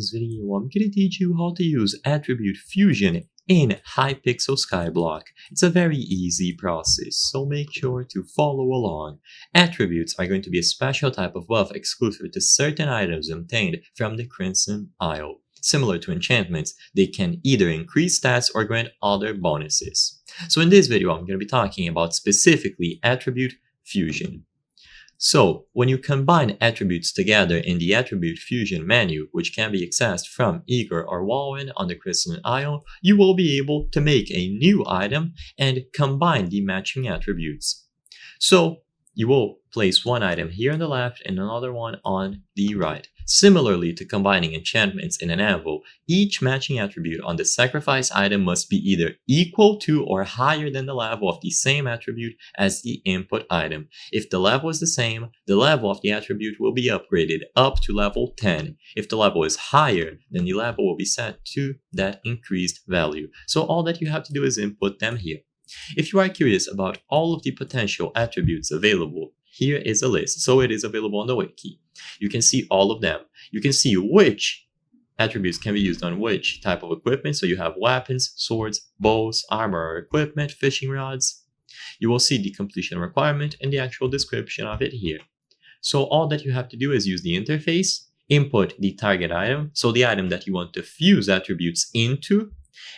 this video, I'm going to teach you how to use attribute fusion in Hypixel Skyblock. It's a very easy process, so make sure to follow along. Attributes are going to be a special type of buff exclusive to certain items obtained from the Crimson Isle. Similar to enchantments, they can either increase stats or grant other bonuses. So in this video, I'm going to be talking about specifically attribute fusion. So, when you combine attributes together in the Attribute Fusion menu, which can be accessed from Igor or Walwyn on the Crimson Isle, you will be able to make a new item and combine the matching attributes. So, you will place one item here on the left and another one on the right. Similarly to combining enchantments in an anvil, each matching attribute on the sacrifice item must be either equal to or higher than the level of the same attribute as the input item. If the level is the same, the level of the attribute will be upgraded up to level 10. If the level is higher, then the level will be set to that increased value. So all that you have to do is input them here. If you are curious about all of the potential attributes available, here is a list, so it is available on the wiki. You can see all of them. You can see which attributes can be used on which type of equipment, so you have weapons, swords, bows, armor or equipment, fishing rods. You will see the completion requirement and the actual description of it here. So all that you have to do is use the interface, input the target item, so the item that you want to fuse attributes into,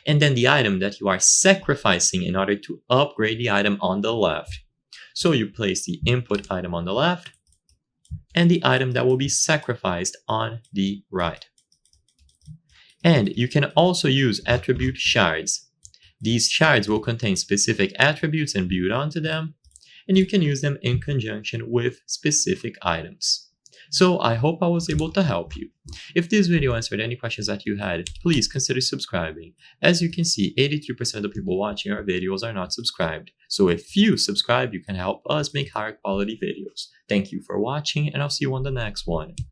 and then the item that you are sacrificing in order to upgrade the item on the left. So you place the input item on the left and the item that will be sacrificed on the right. And you can also use attribute shards. These shards will contain specific attributes and build onto them, and you can use them in conjunction with specific items. So I hope I was able to help you. If this video answered any questions that you had, please consider subscribing. As you can see, 83% of the people watching our videos are not subscribed. So if you subscribe, you can help us make higher quality videos. Thank you for watching, and I'll see you on the next one.